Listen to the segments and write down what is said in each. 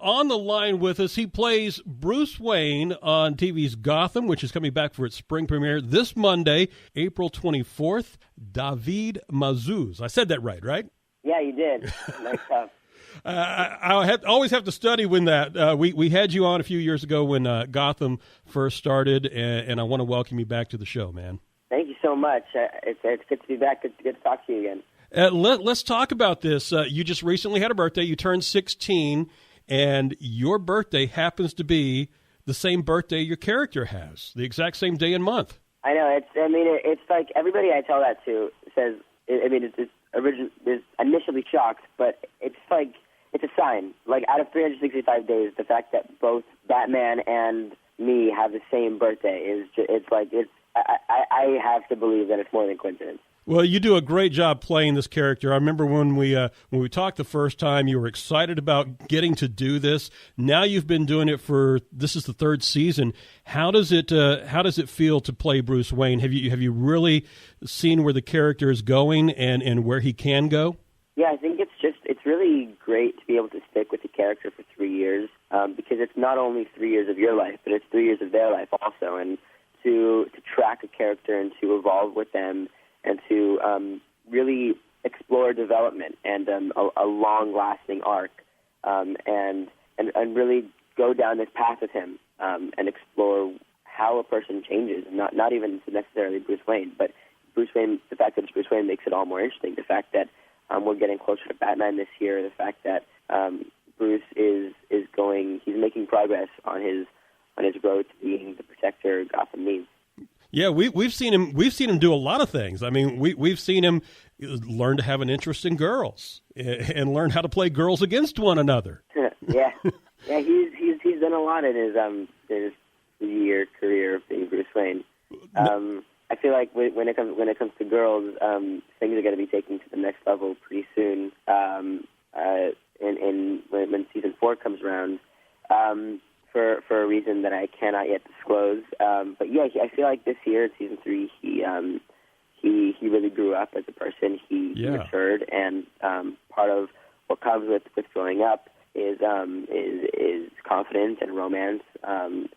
on the line with us. He plays Bruce Wayne on TV's Gotham, which is coming back for its spring premiere this Monday, April 24th. David Mazouz. I said that right? Yeah, you did. Nice stuff. I always have to study when that. We had you on a few years ago when Gotham first started, and I want to welcome you back to the show, man. Thank you so much. It's good to be back. Good to talk to you again. Let's talk about this. You just recently had a birthday. You turned 16, and your birthday happens to be the same birthday your character has, the exact same day and month. I know. It's like everybody I tell that to says. Is initially shocked, but it's like it's a sign. Like out of 365 days, the fact that both Batman and me have the same birthday I have to believe that it's more than coincidence. Well, you do a great job playing this character. I remember when we talked the first time, you were excited about getting to do this. Now you've been doing it this is the third season. How does it feel to play Bruce Wayne? Have you really seen where the character is going and where he can go? Yeah, I think it's really great to be able to stick with the character for 3 years because it's not only 3 years of your life, but it's 3 years of their life also, and to track a character and to evolve with them. And to really explore development and a long-lasting arc, and really go down this path with him and explore how a person changes. Not even necessarily Bruce Wayne, but Bruce Wayne. The fact that it's Bruce Wayne makes it all more interesting. The fact that we're getting closer to Batman this year. The fact that Bruce is going. He's making progress on his road to being the protector Gotham needs. Yeah, we've seen him do a lot of things. I mean, we've seen him learn to have an interest in girls and learn how to play girls against one another. yeah, he's done a lot in his 3-year career of being Bruce Wayne. I feel like when it comes to girls, things are going to be taken to the next level pretty soon. When season 4 comes around. For a reason that I cannot yet disclose, but yeah, I feel like this year, season 3, he really grew up as a person. He matured, and part of what comes with growing up is confidence and romance, and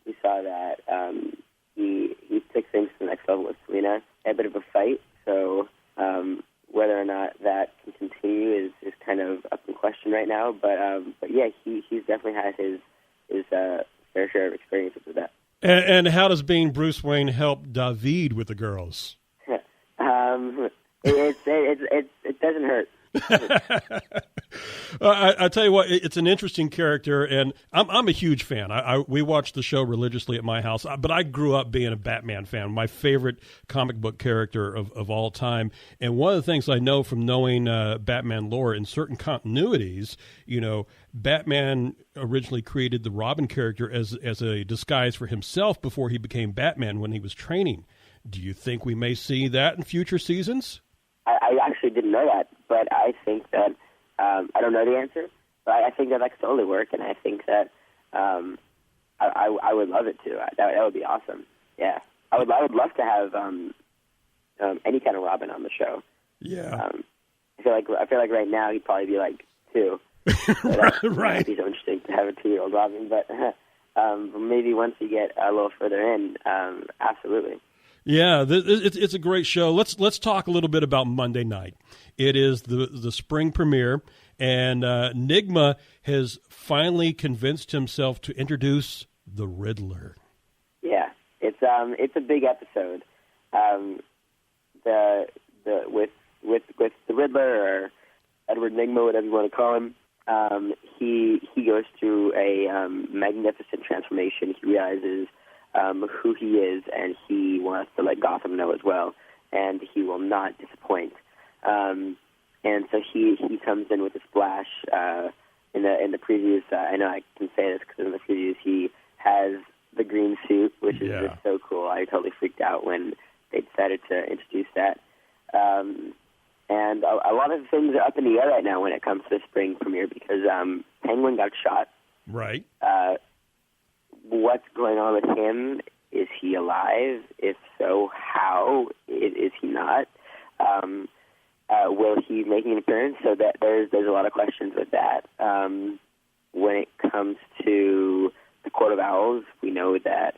we saw that he took things to the next level with Selena. Had a bit of a fight, so whether or not that can continue is kind of up in question right now. But yeah, he's definitely had his fair share of experiences with that. And how does being Bruce Wayne help David with the girls? It doesn't hurt. I tell you what, it's an interesting character, and I'm a huge fan. We watch the show religiously at my house, but I grew up being a Batman fan, my favorite comic book character of all time. And one of the things I know from knowing Batman lore, in certain continuities, Batman originally created the Robin character as a disguise for himself before he became Batman when he was training. Do you think we may see that in future seasons? I actually didn't know that, but I think that I don't know the answer, but I think that could totally work, and I think that I would love it too. That would be awesome. Yeah, I would love to have any kind of Robin on the show. Yeah, I feel like right now he'd probably be like 2. Right. It'd be so interesting to have a 2-year-old Robin, but maybe once you get a little further in, absolutely. Yeah, it's a great show. Let's talk a little bit about Monday night. It is the spring premiere, and Nigma has finally convinced himself to introduce the Riddler. Yeah, it's a big episode. With the Riddler, or Edward Nigma, whatever you want to call him, he goes through a magnificent transformation. He realizes who he is, and he wants to let Gotham know as well, and he will not disappoint. And so he comes in with a splash. In the previews, I know I can say this because in the previews he has the green suit, which is just so cool. I totally freaked out when they decided to introduce that. And a lot of things are up in the air right now when it comes to the spring premiere because Penguin got shot. Right. What's going on with him? Is he alive? If so, how? Is he not? will he be making an appearance? So that there's a lot of questions with that. When it comes to the Court of Owls, we know that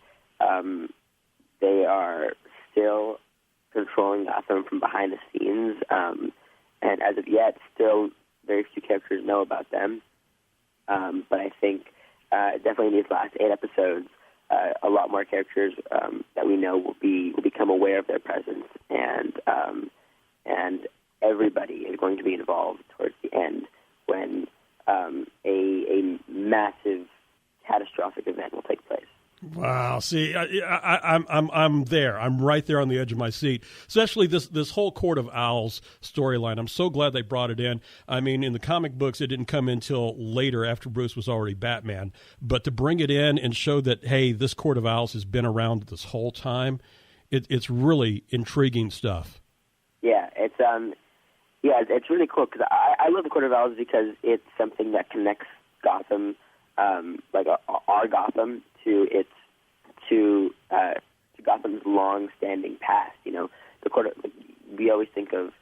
they are still controlling Gotham from behind the scenes, and as of yet, still very few characters know about them. But I think definitely in these last 8 episodes, a lot more characters that we know will become aware of their presence, and everybody is going to be involved towards the end when a massive, catastrophic event will take place. Wow! See, I'm there. I'm right there on the edge of my seat. Especially this whole Court of Owls storyline. I'm so glad they brought it in. I mean, in the comic books, it didn't come in until later, after Bruce was already Batman. But to bring it in and show that, hey, this Court of Owls has been around this whole time, it's really intriguing stuff. Yeah, it's really cool because I love the Court of Owls because it's something that connects Gotham, like our Gotham, to Gotham's long-standing past. You know, the court. We always think of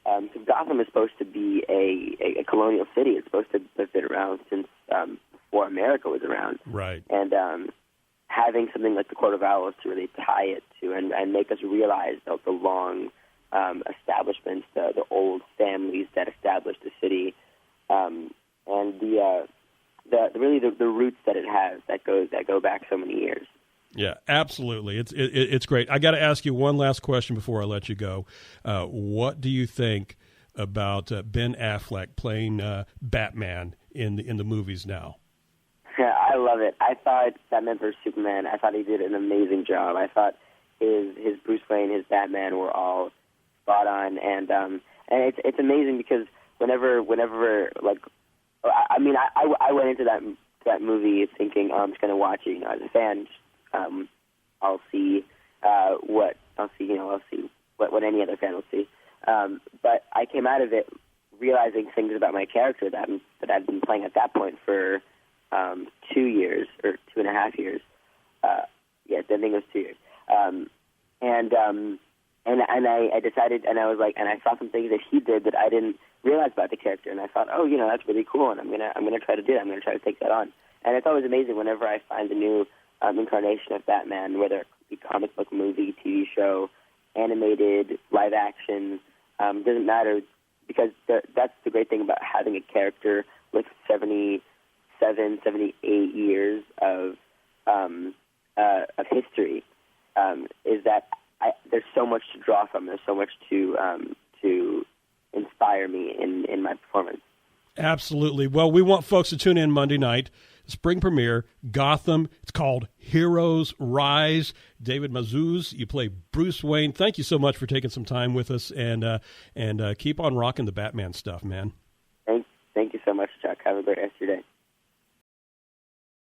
so Gotham is supposed to be a colonial city. It's supposed to have been around since before America was around. Right. And having something like the Court of Owls to really tie it to and make us realize the long establishments, the old families that established the city, and the roots that it has that go back so many years. Yeah, absolutely. It's great. I got to ask you one last question before I let you go. What do you think about Ben Affleck playing Batman in the movies now? Yeah, I love it. I thought Batman vs Superman. I thought he did an amazing job. I thought his Bruce Wayne, his Batman were all spot on, and it's amazing because whenever like. I mean, I went into that movie thinking, I'm just going to watch it. You know, as a fan, I'll see what any other fan will see. But I came out of it realizing things about my character that I'd been playing at that point for 2 years or 2.5 years. Yes, I think it was 2 years. And I decided, and I was like, and I saw some things that he did that I didn't realize about the character, and I thought, oh, you know, that's really cool, and I'm gonna try to do it. I'm gonna try to take that on. And it's always amazing whenever I find a new incarnation of Batman, whether it be comic book, movie, TV show, animated, live action, doesn't matter, because that's the great thing about having a character with 77, 78 years of history, is that there's so much to draw from. There's so much to inspire me in my performance. Absolutely. Well, we want folks to tune in Monday night. Spring premiere, Gotham. It's called Heroes Rise. David Mazouz, you play Bruce Wayne. Thank you so much for taking some time with us, and keep on rocking the Batman stuff, man. Thank you so much, Chuck. Have a great rest of your day.